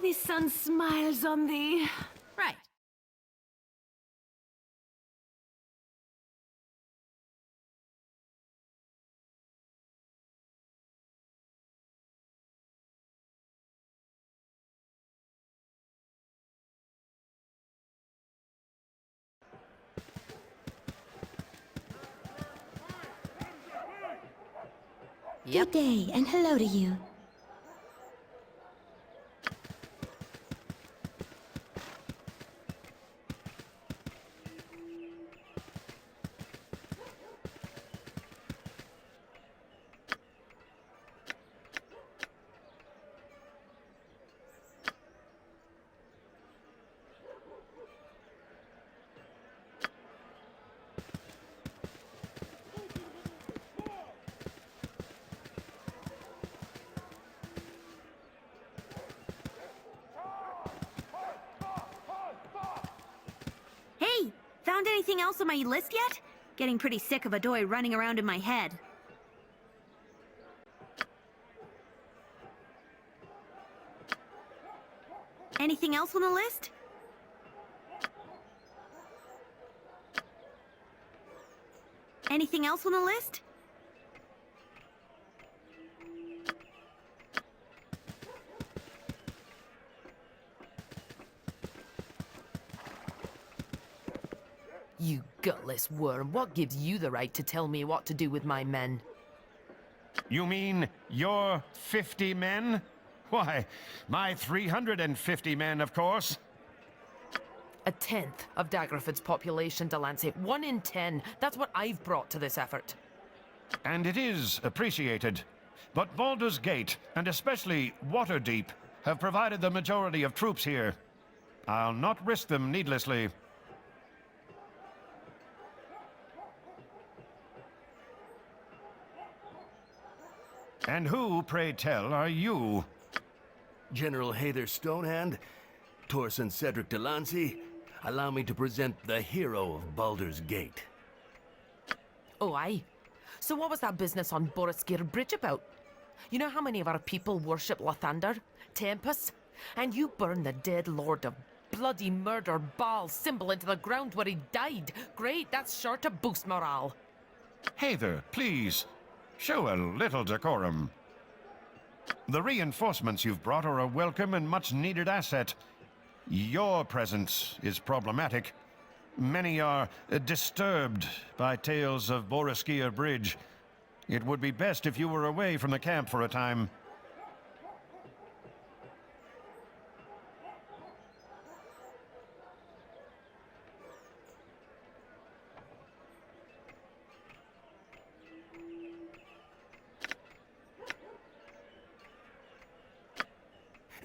The sun smiles on thee. Right. Good day, and hello to you. Hey, found anything else on my list yet? Getting pretty sick of Adoy running around in my head. Anything else on the list? Anything else on the list? You gutless worm, what gives you the right to tell me what to do with my men? You mean your 50 men? Why, my 350 men, of course. A tenth of Daggerford's population, Delancey. 1 in 10. That's what I've brought to this effort. And it is appreciated. But Baldur's Gate, and especially Waterdeep, have provided the majority of troops here. I'll not risk them needlessly. And who, pray tell, are you? General Hayther Stonehand, Torsen Cedric Delancey, allow me to present the hero of Baldur's Gate. Oh, aye. So what was that business on Boroskir Bridge about? You know how many of our people worship Lathander? Tempest? And you burn the dead lord of bloody murder Baal symbol into the ground where he died. Great, that's sure to boost morale. Hayther, please. Show a little decorum. The reinforcements you've brought are a welcome and much-needed asset. Your presence is problematic. Many are disturbed by tales of Boroskir Bridge. It would be best if you were away from the camp for a time.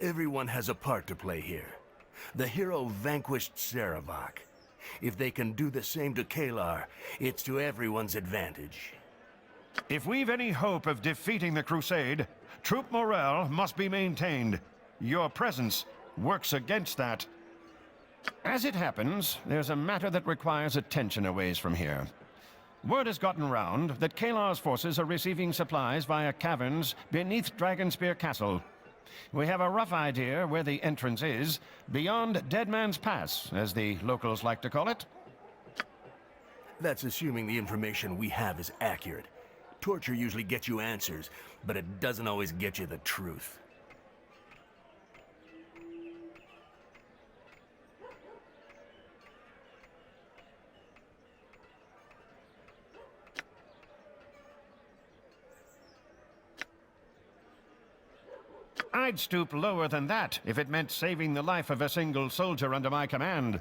Everyone has a part to play here. The hero vanquished Sarevok. If they can do the same to Kalar, it's to everyone's advantage. If we've any hope of defeating the Crusade, troop morale must be maintained. Your presence works against that. As it happens, there's a matter that requires attention a ways from here. Word has gotten round that Kalar's forces are receiving supplies via caverns beneath Dragonspear Castle. We have a rough idea where the entrance is, beyond Dead Man's Pass, as the locals like to call it. That's assuming the information we have is accurate. Torture usually gets you answers, but it doesn't always get you the truth. I'd stoop lower than that if it meant saving the life of a single soldier under my command.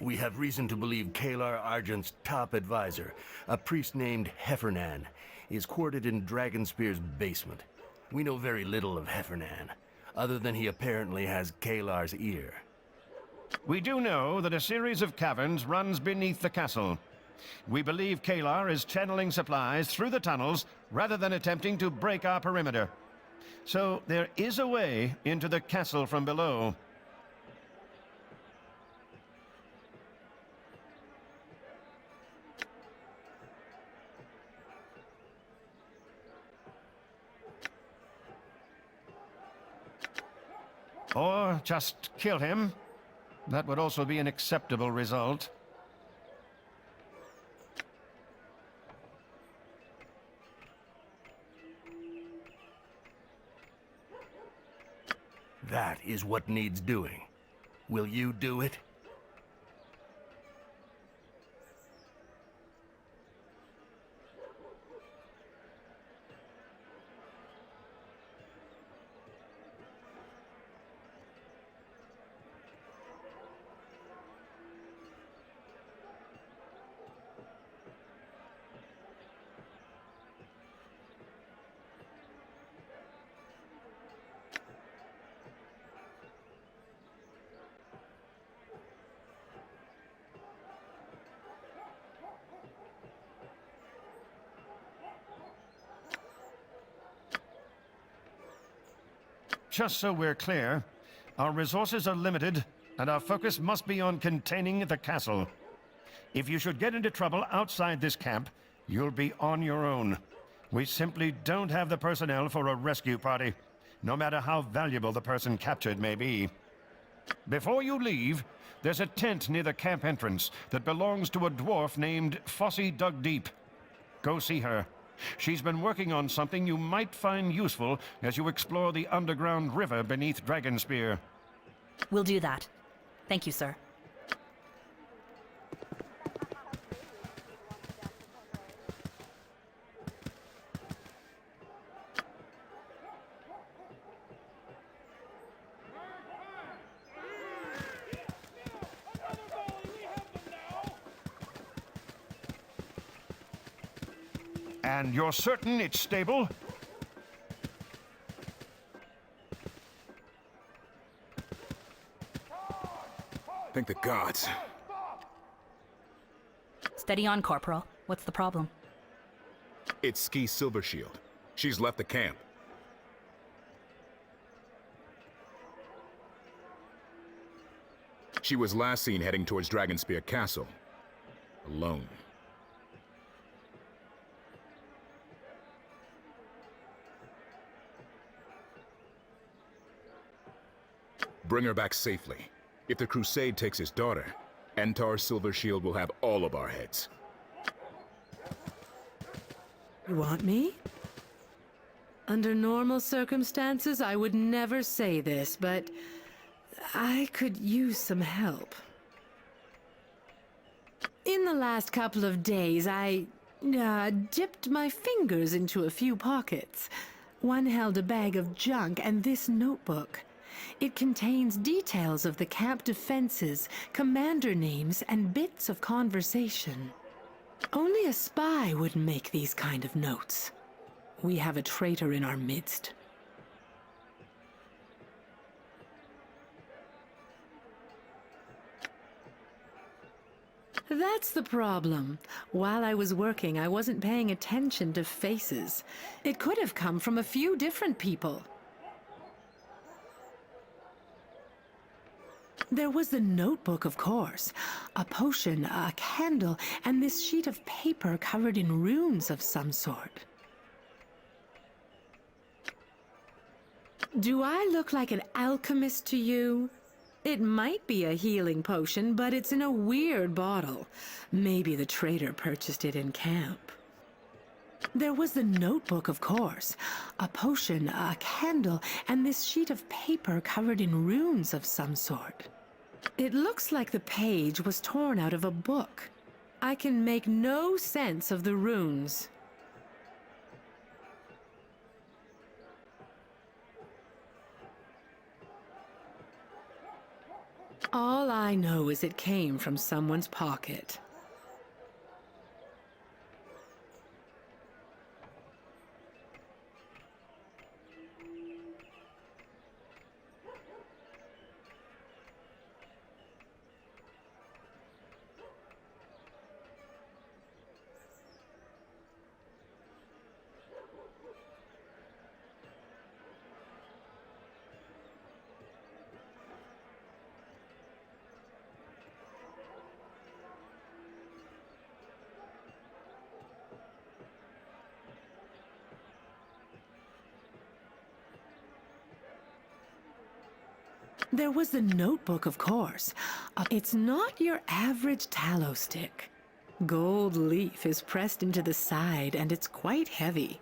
We have reason to believe Kalar Argent's top advisor, a priest named Heffernan, is quartered in Dragonspear's basement. We know very little of Heffernan, other than he apparently has Kalar's ear. We do know that a series of caverns runs beneath the castle. We believe Kalar is channeling supplies through the tunnels rather than attempting to break our perimeter. So there is a way into the castle from below. Or just kill him. That would also be an acceptable result. That is what needs doing. Will you do it? Just so we're clear, our resources are limited, and our focus must be on containing the castle. If you should get into trouble outside this camp, you'll be on your own. We simply don't have the personnel for a rescue party, no matter how valuable the person captured may be. Before you leave, there's a tent near the camp entrance that belongs to a dwarf named Fossey Dug Deep. Go see her. She's been working on something you might find useful as you explore the underground river beneath Dragonspear. We'll do that. Thank you, sir. And you're certain it's stable? Thank the gods. Steady on, Corporal. What's the problem? It's Ski Silvershield. She's left the camp. She was last seen heading towards Dragonspear Castle. Alone. Bring her back safely. If the Crusade takes his daughter, Entar Silvershield will have all of our heads. You want me? Under normal circumstances, I would never say this, but I could use some help. In the last couple of days, I dipped my fingers into a few pockets. One held a bag of junk and this notebook. It contains details of the camp defenses, commander names, and bits of conversation. Only a spy would make these kind of notes. We have a traitor in our midst. That's the problem. While I was working, I wasn't paying attention to faces. It could have come from a few different people. There was the notebook, of course. A potion, a candle, and this sheet of paper covered in runes of some sort. Do I look like an alchemist to you? It might be a healing potion, but it's in a weird bottle. Maybe the traitor purchased it in camp. There was the notebook, of course. A potion, a candle, and this sheet of paper covered in runes of some sort. It looks like the page was torn out of a book. I can make no sense of the runes. All I know is it came from someone's pocket. There was the notebook, of course. It's not your average tallow stick. Gold leaf is pressed into the side, and it's quite heavy.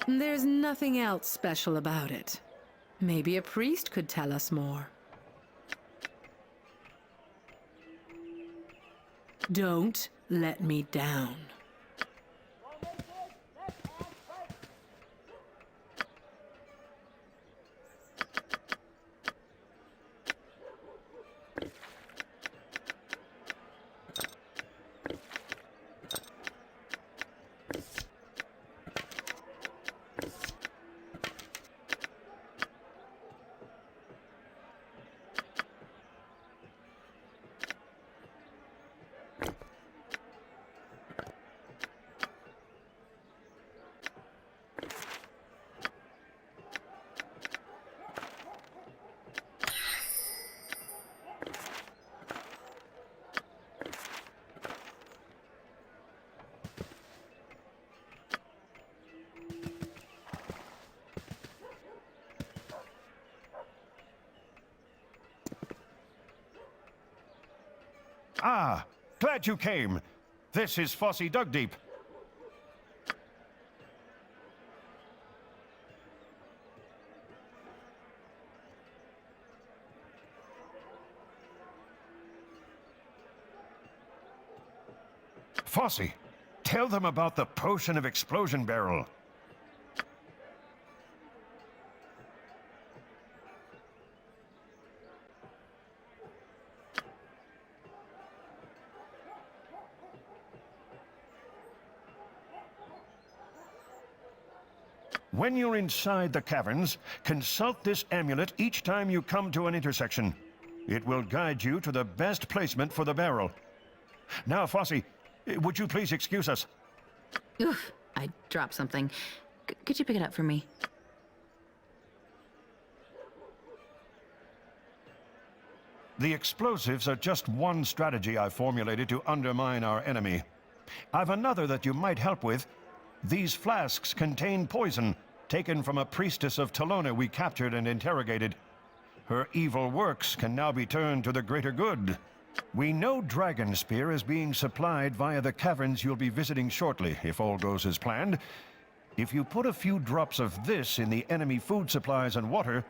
There's nothing else special about it. Maybe a priest could tell us more. Don't let me down. Ah, glad you came. This is Fossey Dugdeep. Fossey, tell them about the potion of explosion barrel. When you're inside the caverns, consult this amulet each time you come to an intersection. It will guide you to the best placement for the barrel. Now, Fossey, would you please excuse us? Oof, I dropped something. Could you pick it up for me? The explosives are just one strategy I've formulated to undermine our enemy. I've another that you might help with. These flasks contain poison, taken from a priestess of Talona we captured and interrogated. Her evil works can now be turned to the greater good. We know dragonspear is being supplied via the caverns you'll be visiting shortly, if all goes as planned. If you put a few drops of this in the enemy food supplies and water,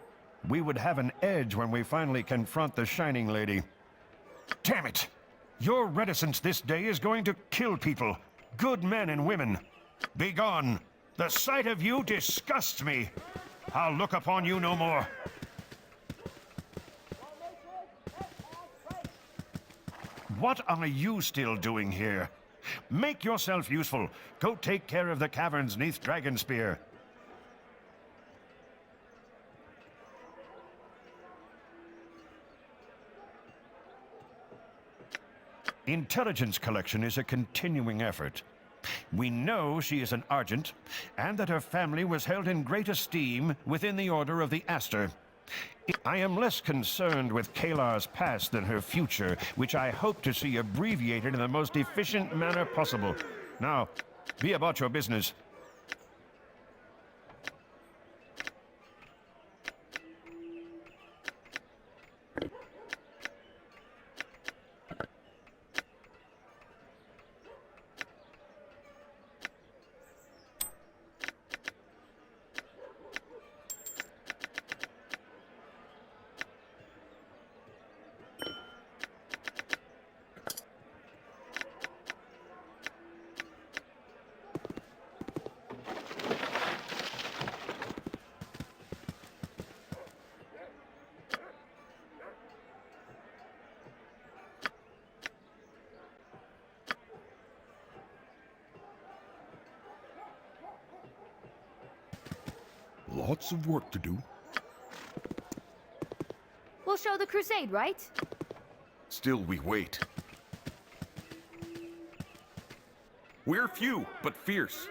we would have an edge when we finally confront the Shining Lady. Damn it! Your reticence this day is going to kill people, good men and women. Begone! The sight of you disgusts me. I'll look upon you no more. What are you still doing here? Make yourself useful. Go take care of the caverns neath Dragonspear. Intelligence collection is a continuing effort. We know she is an Argent, and that her family was held in great esteem within the Order of the Aster. I am less concerned with Kalar's past than her future, which I hope to see abbreviated in the most efficient manner possible. Now, be about your business. Lots of work to do. We'll show the crusade, right? Still we wait. We're few, but fierce.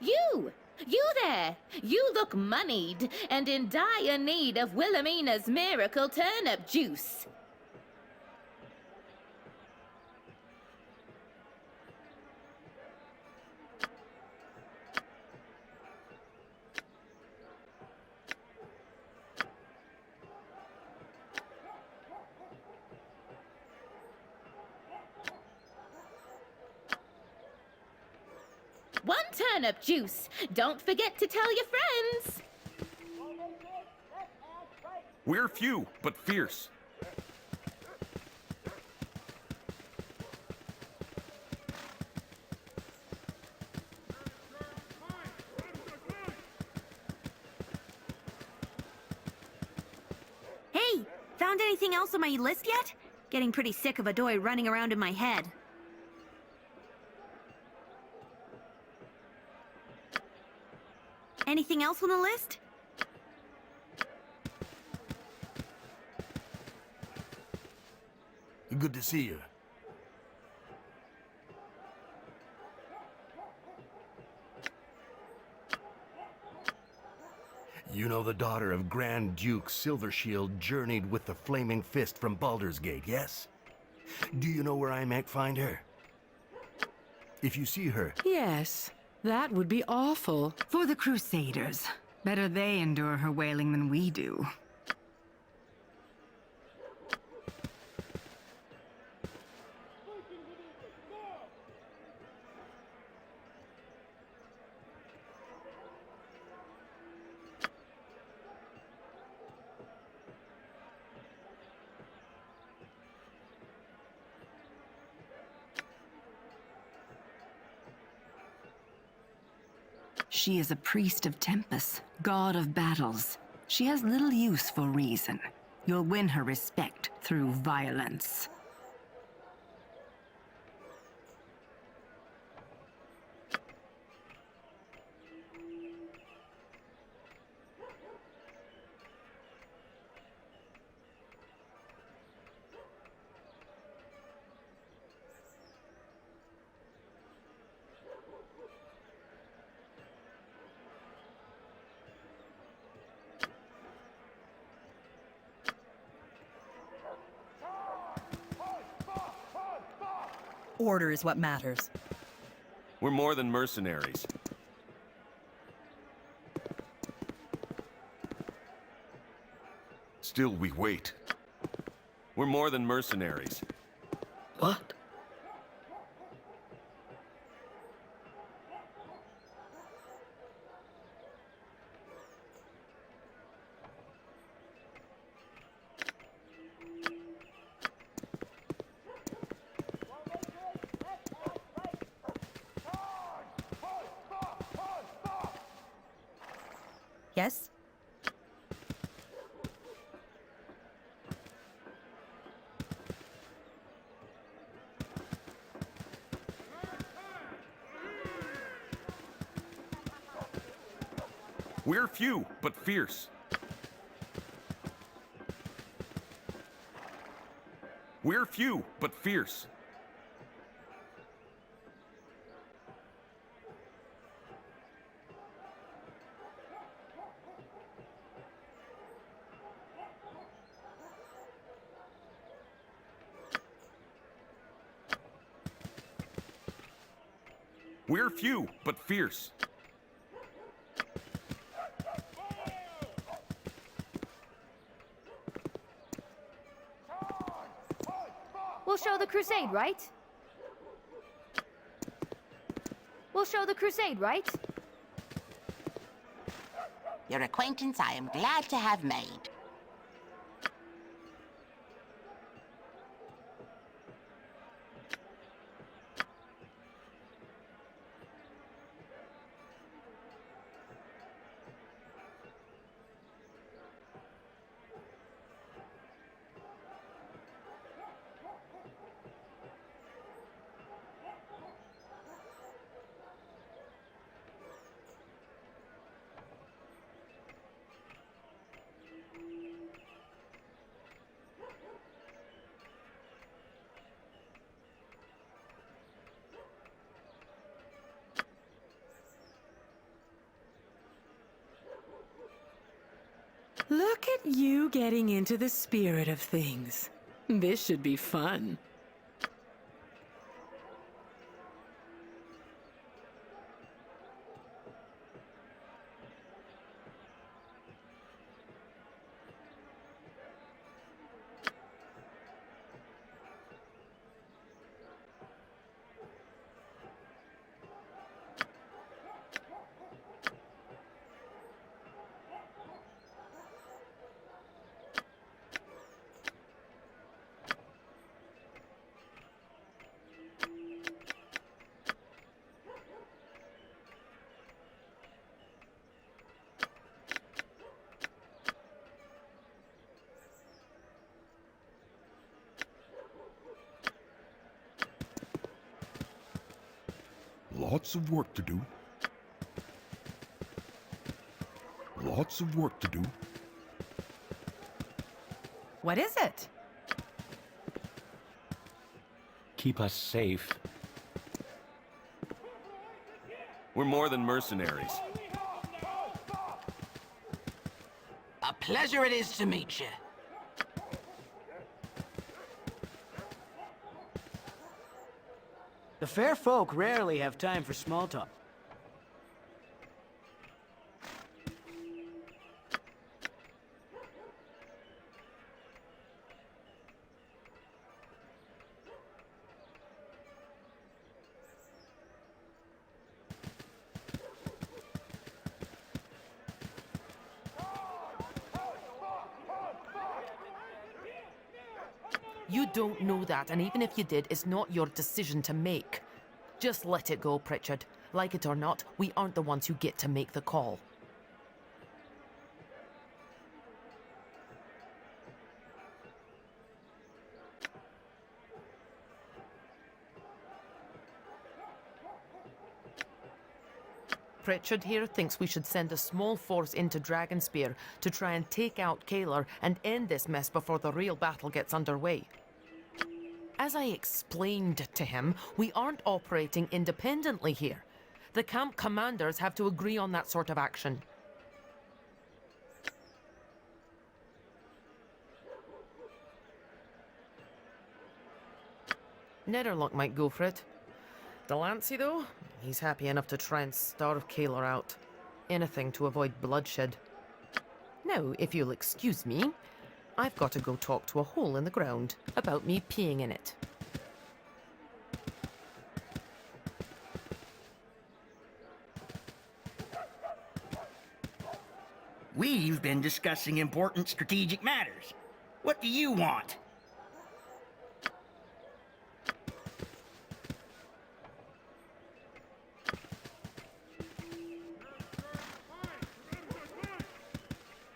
You! You there! You look moneyed and in dire need of Wilhelmina's miracle turnip juice. One turnip juice. Don't forget to tell your friends. We're few, but fierce. Hey, found anything else on my list yet? Getting pretty sick of a doy running around in my head. Anything else on the list? Good to see you. You know the daughter of Grand Duke Silvershield journeyed with the Flaming Fist from Baldur's Gate, yes? Do you know where I might find her? If you see her... Yes, that would be awful. For the Crusaders. Better they endure her wailing than we do. She is a priest of Tempest, god of battles. She has little use for reason. You'll win her respect through violence. Order is what matters. We're more than mercenaries. Still, we wait. We're more than mercenaries. What? Yes? We're few, but fierce. We're few, but fierce. We're few, but fierce. We'll show the crusade, right? We'll show the crusade, right? Your acquaintance I am glad to have made. Look at you getting into the spirit of things. This should be fun. Lots of work to do. Lots of work to do. What is it? Keep us safe. We're more than mercenaries. A pleasure it is to meet you. The fair folk rarely have time for small talk. You don't know that, and even if you did, it's not your decision to make. Just let it go, Pritchard. Like it or not, we aren't the ones who get to make the call. Pritchard here thinks we should send a small force into Dragonspear to try and take out Kalar and end this mess before the real battle gets underway. As I explained to him, we aren't operating independently here. The camp commanders have to agree on that sort of action. Netherlock might go for it. Delancey, though, he's happy enough to try and starve Kalar out. Anything to avoid bloodshed. Now, if you'll excuse me, I've got to go talk to a hole in the ground about me peeing in it. We've been discussing important strategic matters. What do you want?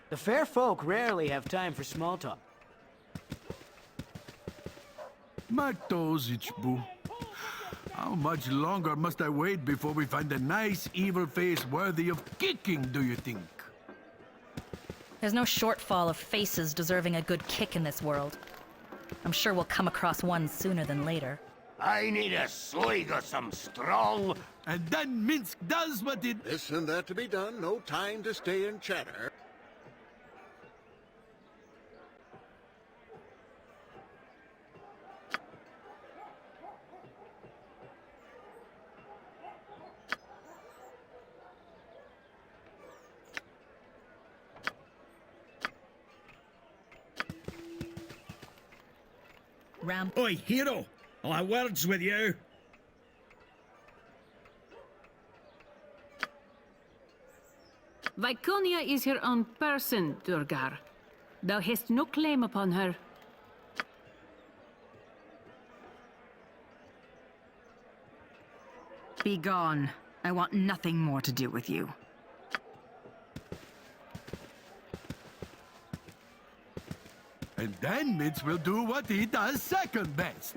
The fair folk rarely have time for small talk. My toes itch, boo. How much longer must I wait before we find a nice, evil face worthy of kicking, do you think? There's no shortfall of faces deserving a good kick in this world. I'm sure we'll come across one sooner than later. I need a swig of some strong... And then Minsk does what it... This and that to be done, no time to stay and chatter. Oi, hero! I'll have words with you. Viconia is her own person, Durgar. Thou hast no claim upon her. Be gone. I want nothing more to do with you. And then Mitz will do what he does second best.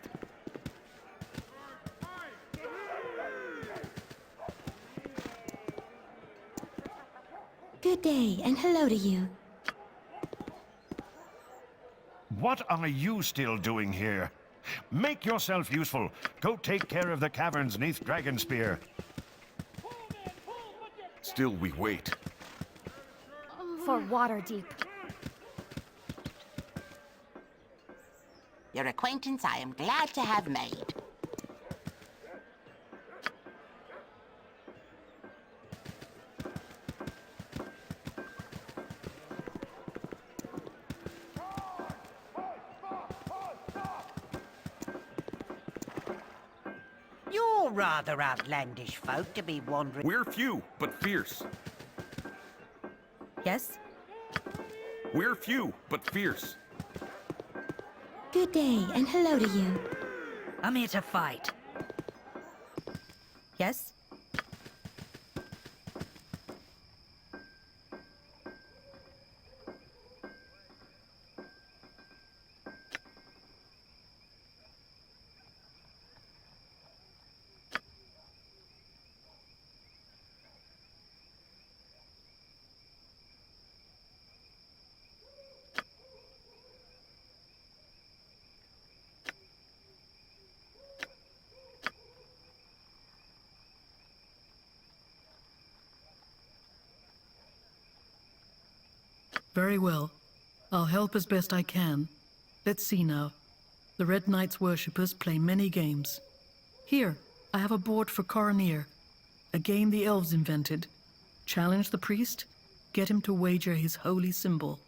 Good day, and hello to you. What are you still doing here? Make yourself useful. Go take care of the caverns neath Dragonspear. Still we wait. For Waterdeep. Your acquaintance I am glad to have made. You're rather outlandish folk to be wandering. We're few, but fierce. Yes? We're few, but fierce. Good day, and hello to you. I'm here to fight. Yes? Very well. I'll help as best I can. Let's see now. The Red Knight's worshippers play many games. Here, I have a board for Coroneer, a game the elves invented. Challenge the priest, get him to wager his holy symbol.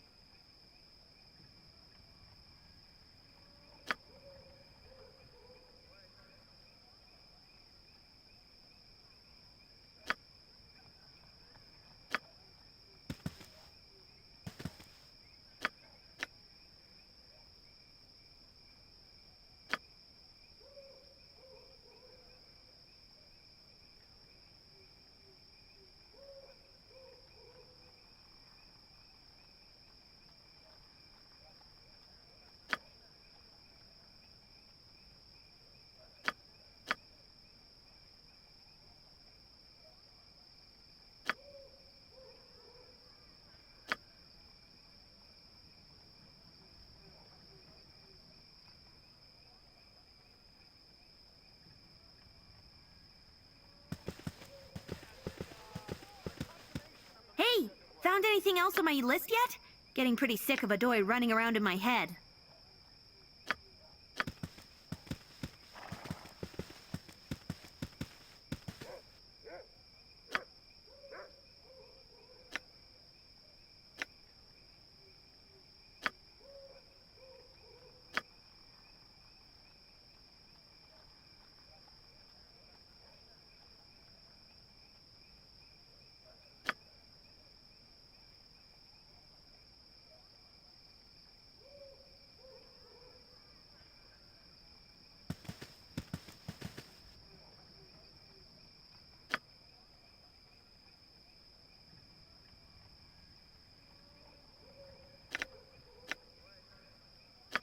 Hey! Found anything else on my list yet? Getting pretty sick of a doy running around in my head.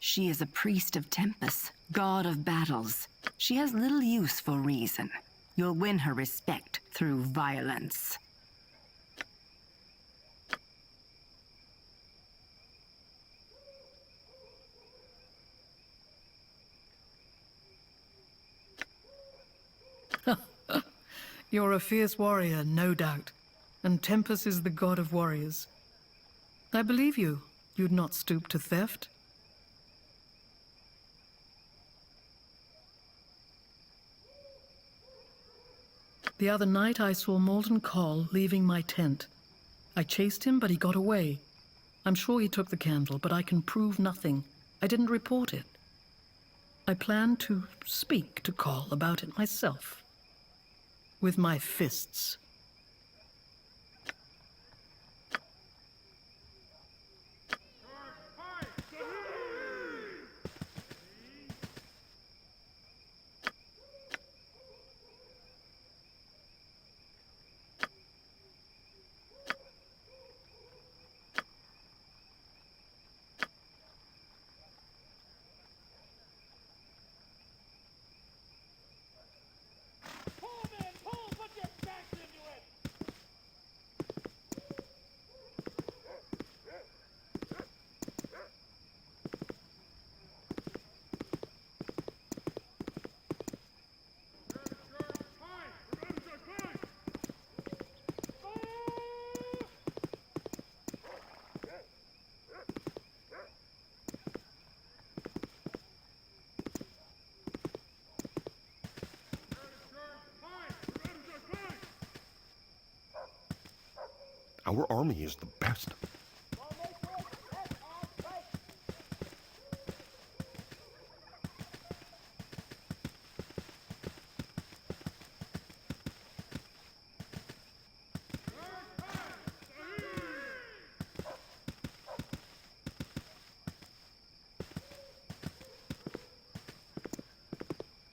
She is a priest of Tempus, god of battles. She has little use for reason. You'll win her respect through violence. You're a fierce warrior, no doubt. And Tempus is the god of warriors. I believe you. You'd not stoop to theft. The other night I saw Molten Call leaving my tent. I chased him, but he got away. I'm sure he took the candle, but I can prove nothing. I didn't report it. I plan to speak to Call about it myself. With my fists. Our army is the best.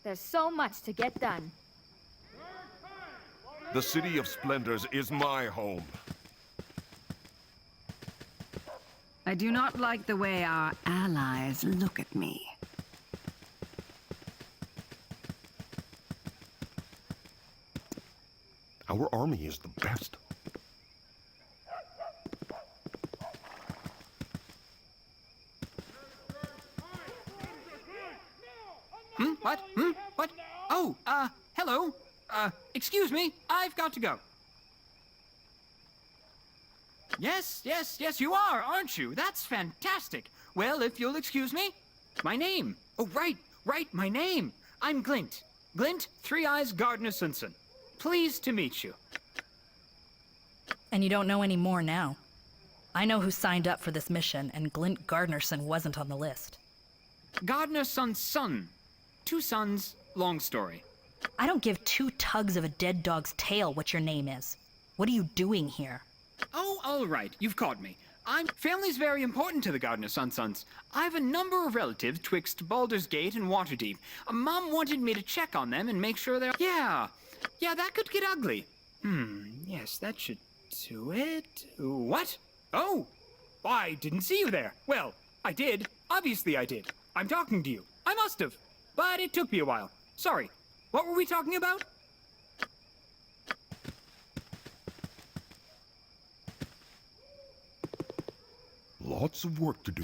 There's so much to get done. The City of Splendors is my home. I do not like the way our allies look at me. Our army is the best. What? What? Oh, hello. Excuse me. I've got to go. Yes, you are, aren't you? That's fantastic. Well, if you'll excuse me. My name. Oh, right, my name. I'm Glint. Glint, Three Eyes Gardener Sunson. Pleased to meet you. And you don't know any more now. I know who signed up for this mission, and Glint Gardnerson wasn't on the list. Gardener Son's son. 2 sons, long story. I don't give 2 tugs of a dead dog's tail what your name is. What are you doing here? Oh, all right, you've caught me. Family's very important to the Gardener Sons. I've a number of relatives twixt Baldur's Gate and Waterdeep. Mom wanted me to check on them and make sure they're... Yeah, that could get ugly. Yes, that should do it. What? Oh, I didn't see you there. Well, I did. Obviously I did. I'm talking to you. I must have. But it took me a while. Sorry. What were we talking about? Lots of work to do.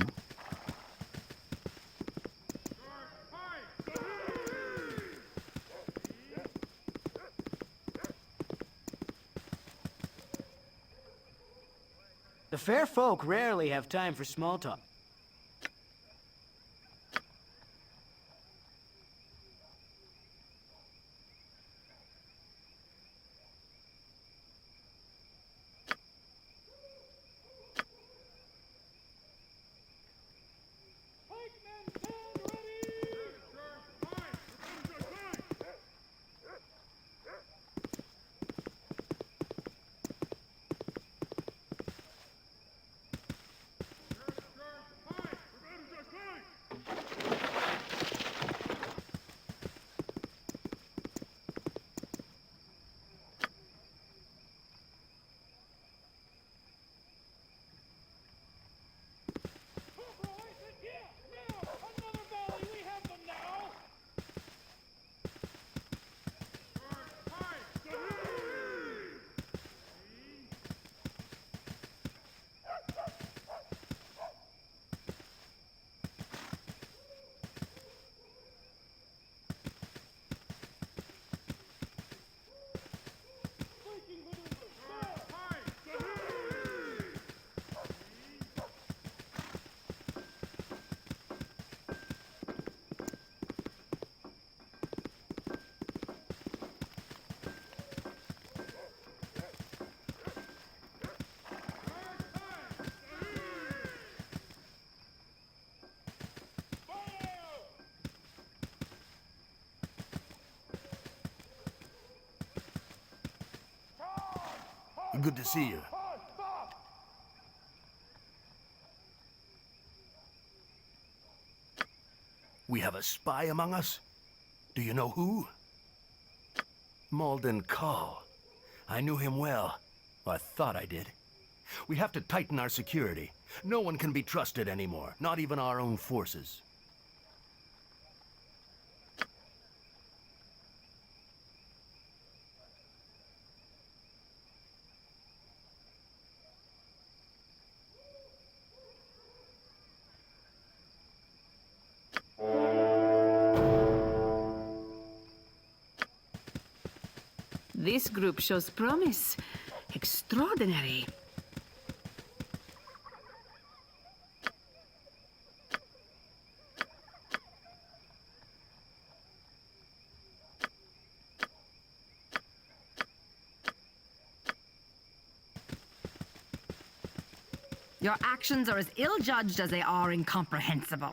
The fair folk rarely have time for small talk. Good to see you. We have a spy among us? Do you know who? Malden Call. I knew him well. I thought I did. We have to tighten our security. No one can be trusted anymore, not even our own forces. This group shows promise. Extraordinary. Your actions are as ill-judged as they are incomprehensible.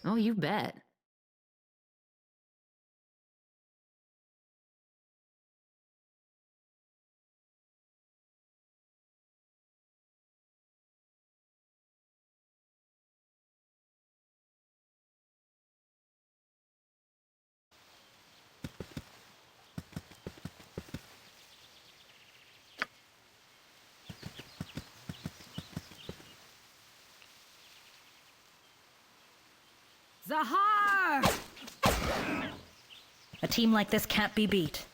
Oh, you bet. Zahar! A team like this can't be beat.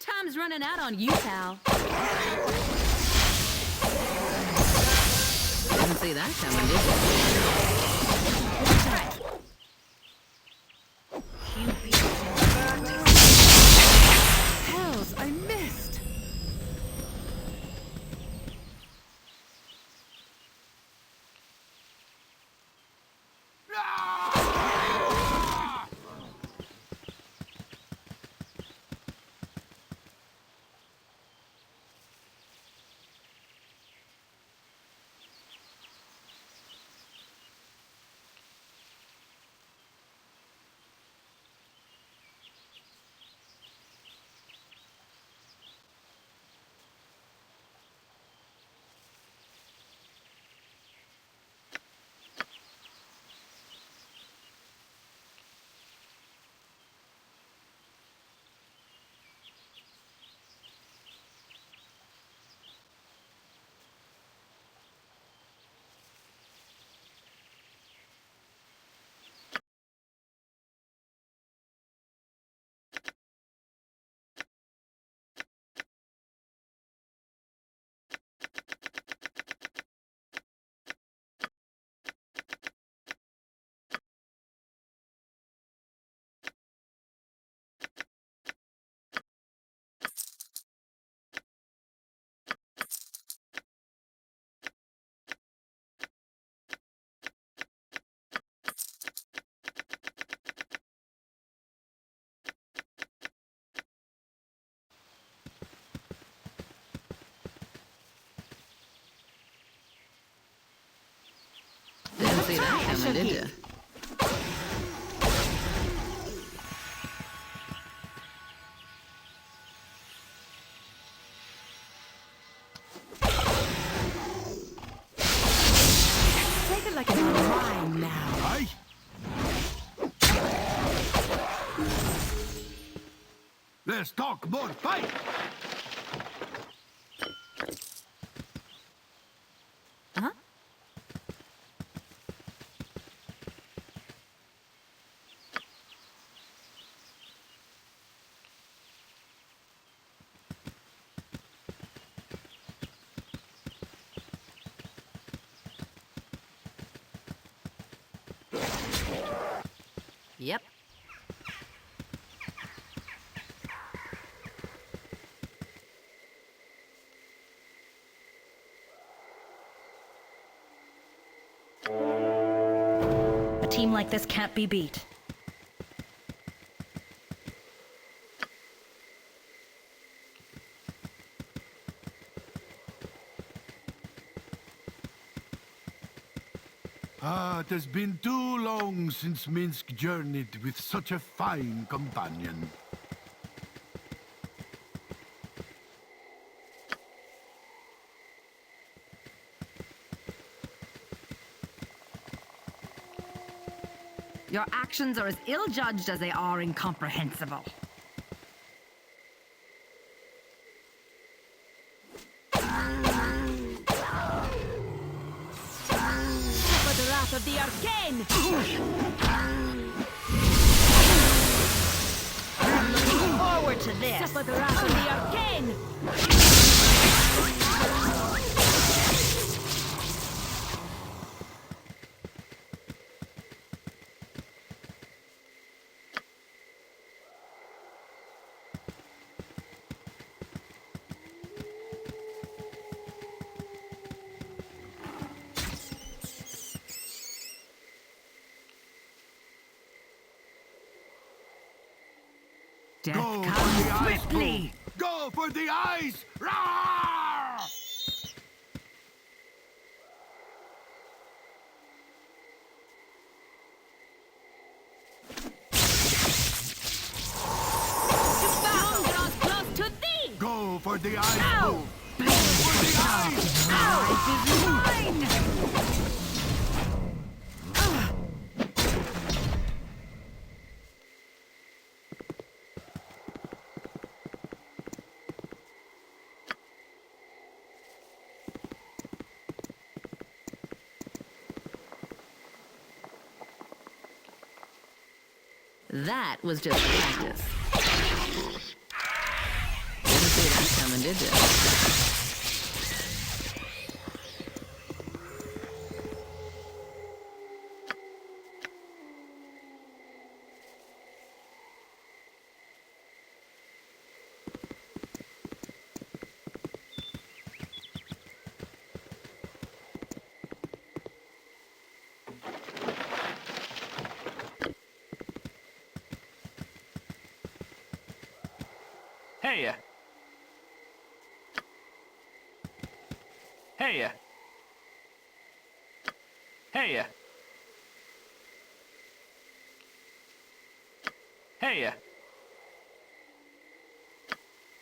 Time's running out on you, pal. Didn't see that coming, did you? Hells, I missed! Didn't see that coming, did you? Take it like it's mine now. Aye. Let's talk more fight. Huh? Yep. A team like this can't be beat. Ah, it has been too long since Minsk journeyed with such a fine companion. Your actions are as ill-judged as they are incomprehensible. For the wrath of the arcane! I'm looking forward to this! For the wrath of the arcane! Death comes swiftly! Go for the eyes! Roar! Go for the eyes! Ow! Go for the eyes! Ow! Life is mine! That was just practice. Didn't see that coming, did you? Hey! Hey! Hey! Hey!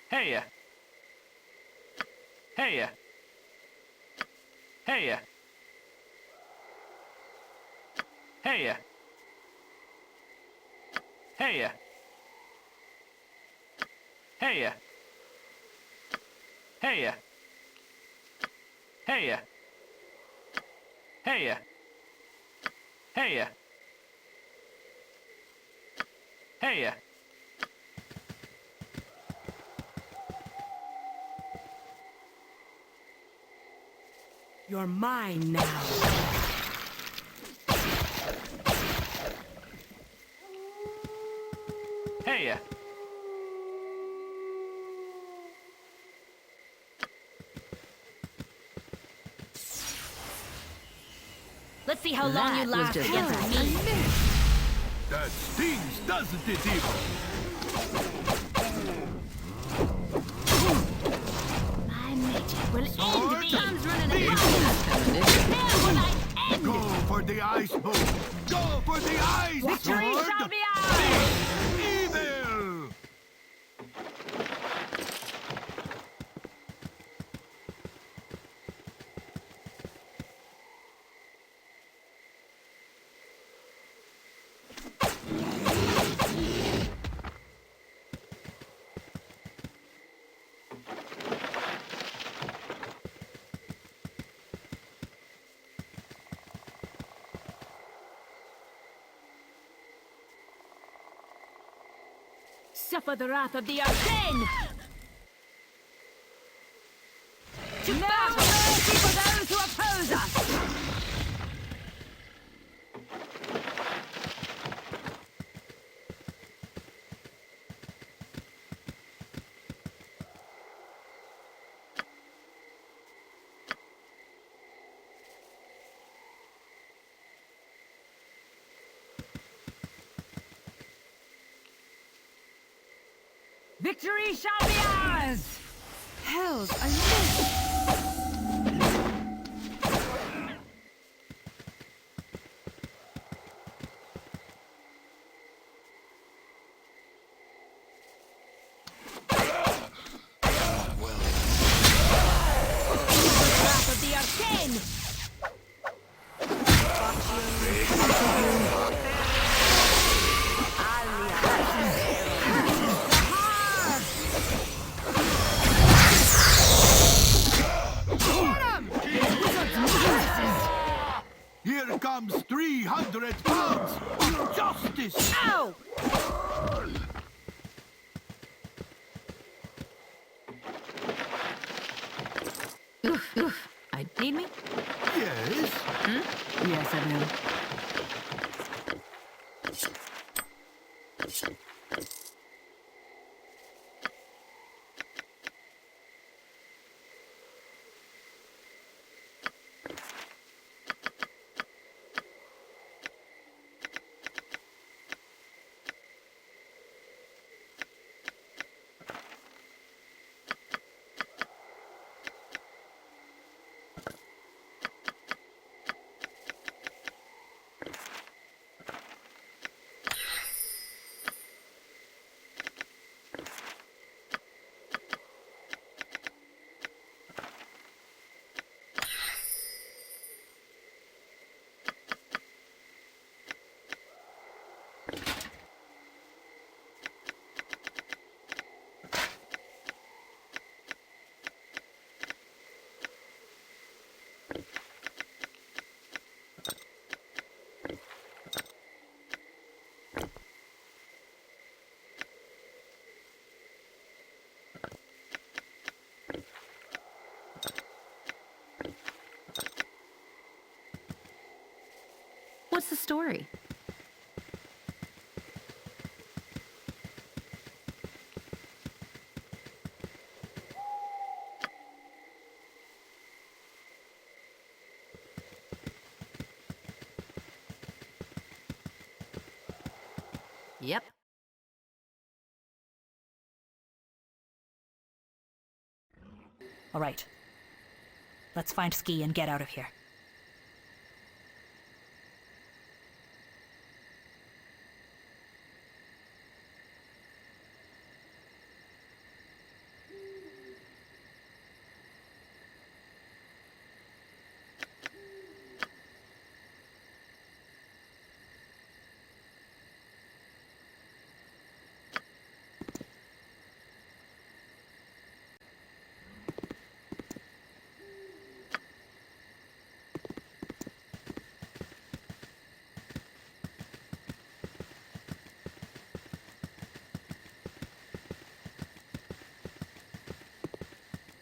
Hey! Hey! Hey! Hey! Hey! Hey! Hey! Hey! Hey! Hey! Hey! You're mine now. Hey! Let's see how long you last against me. That stings, doesn't it, Evil? My magic will end me. Time's running out. Go for the ice boom! Go for the ice Victory sword! shall be ours! Evil! Suffer the wrath of the Arcane! To battle! Mercy for those who oppose us! Victory shall be ours! Hells, are you... Wrath of the Arcane! Here comes 300 pounds of justice! Ow! Oof, oof. I need me? Yes? Hmm? Yes, I do. the story? Yep. All right. Let's find Ski and get out of here.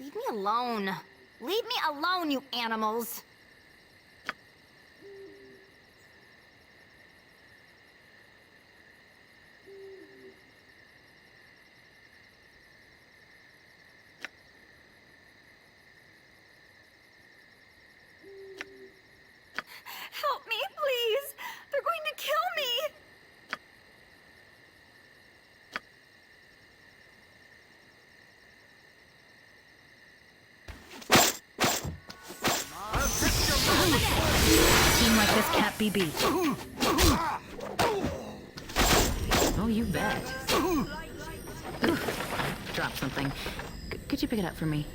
Leave me alone. Leave me alone, you animals. Help me, please. They're going to kill me. A team like this can't be beat. Oh, you bet. Ooh, drop something. Could you pick it up for me?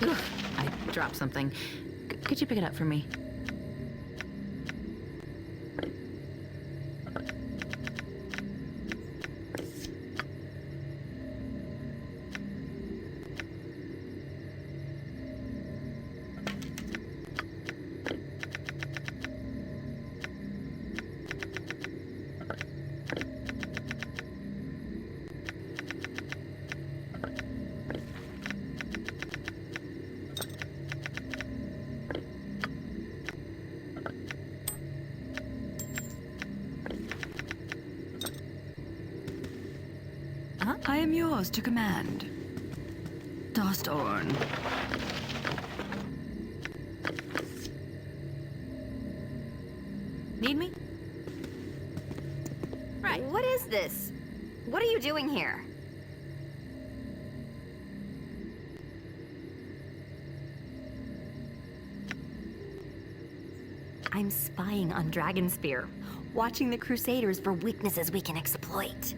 Ooh, I dropped something. Could you pick it up for me? I am yours to command. Dostorn. Need me? Right. What is this? What are you doing here? I'm spying on Dragonspear, watching the Crusaders for weaknesses we can exploit.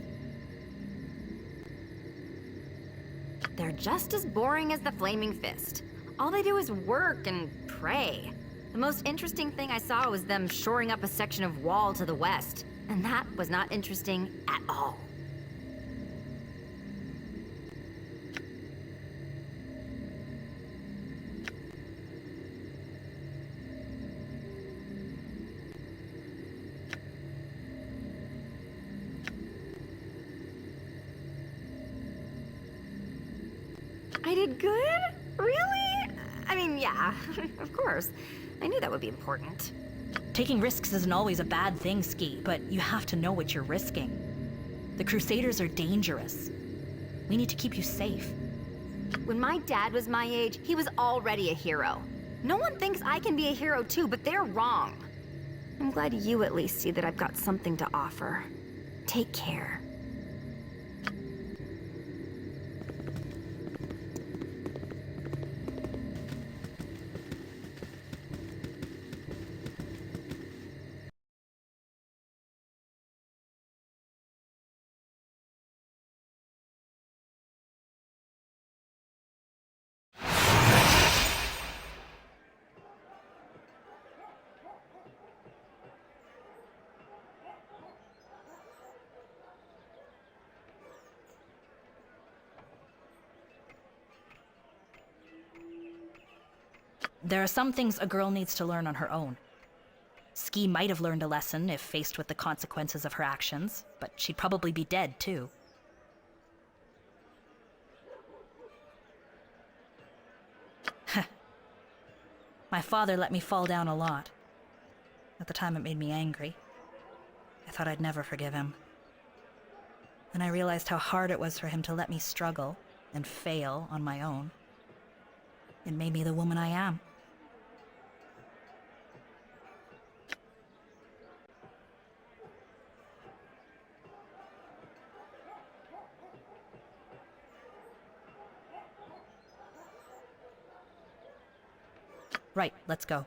They're just as boring as the Flaming Fist. All they do is work and pray. The most interesting thing I saw was them shoring up a section of wall to the west, and that was not interesting at all. I did good? Really? I mean, yeah, of course. I knew that would be important. Taking risks isn't always a bad thing, Ski, but you have to know what you're risking. The Crusaders are dangerous. We need to keep you safe. When my dad was my age, he was already a hero. No one thinks I can be a hero too, but they're wrong. I'm glad you at least see that I've got something to offer. Take care. There are some things a girl needs to learn on her own. Ski might have learned a lesson if faced with the consequences of her actions, but she'd probably be dead too. My father let me fall down a lot. At the time, it made me angry. I thought I'd never forgive him. Then I realized how hard it was for him to let me struggle and fail on my own. It made me the woman I am. Right, let's go.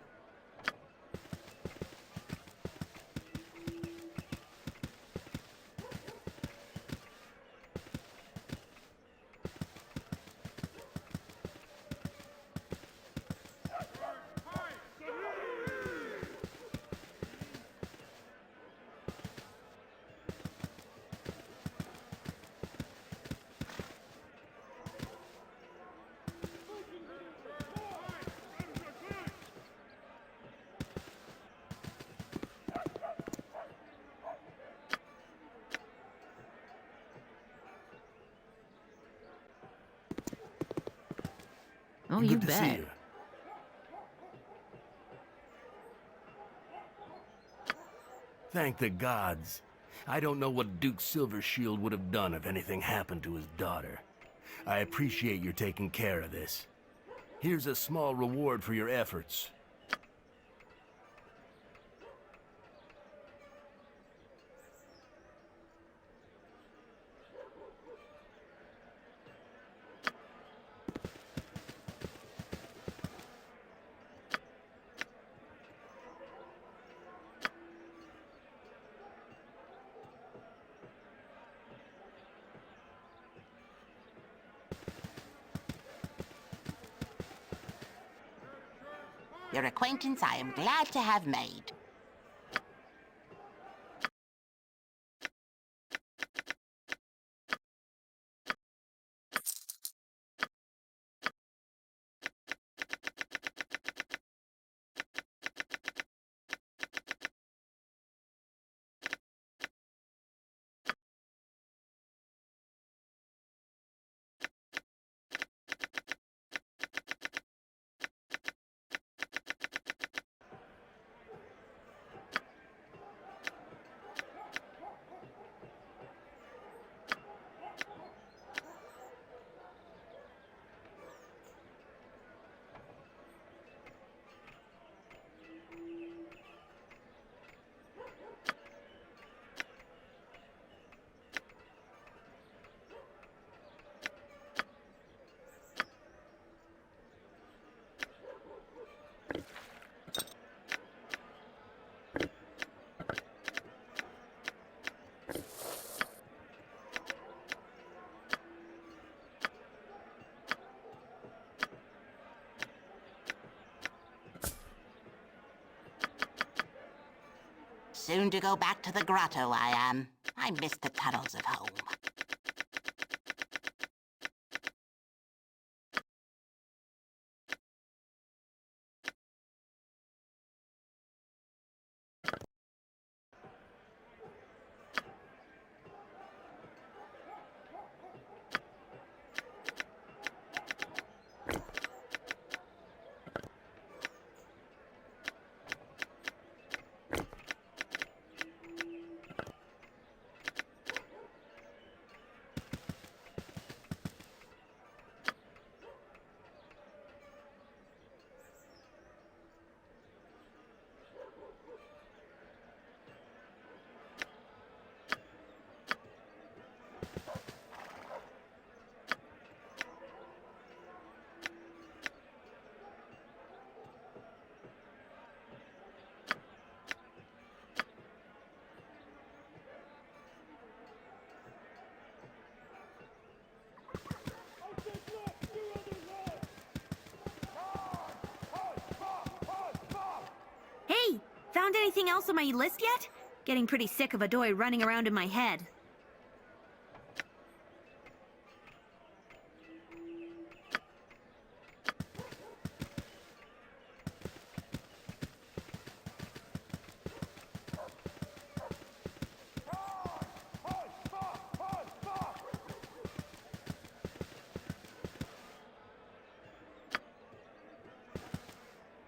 Oh, Good you to see bet. you. Thank the gods. I don't know what Duke Silvershield would have done if anything happened to his daughter. I appreciate your taking care of this. Here's a small reward for your efforts. Your acquaintance I am glad to have made. Soon to go back to the grotto, I am. I miss the tunnels of home. Hey, found anything else on my list yet? Getting pretty sick of a doy running around in my head.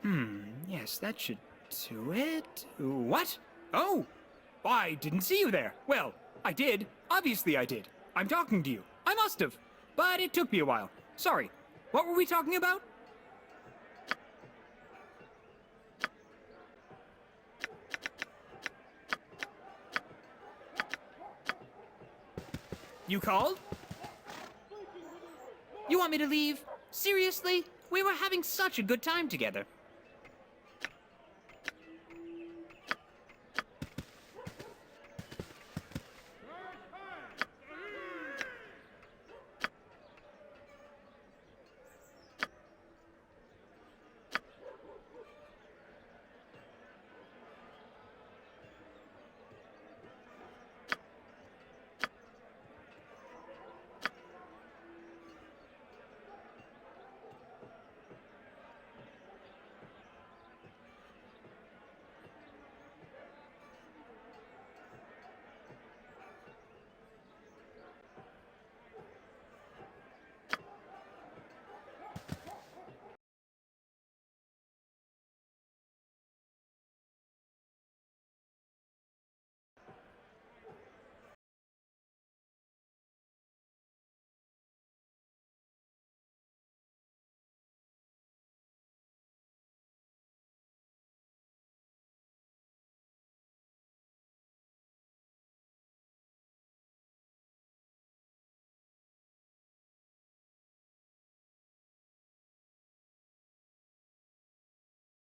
Hmm. guess that should do it. What? Oh! I didn't see you there. Well, I did. Obviously I did. I'm talking to you. I must have. But it took me a while. Sorry. What were we talking about? You called? You want me to leave? Seriously? We were having such a good time together.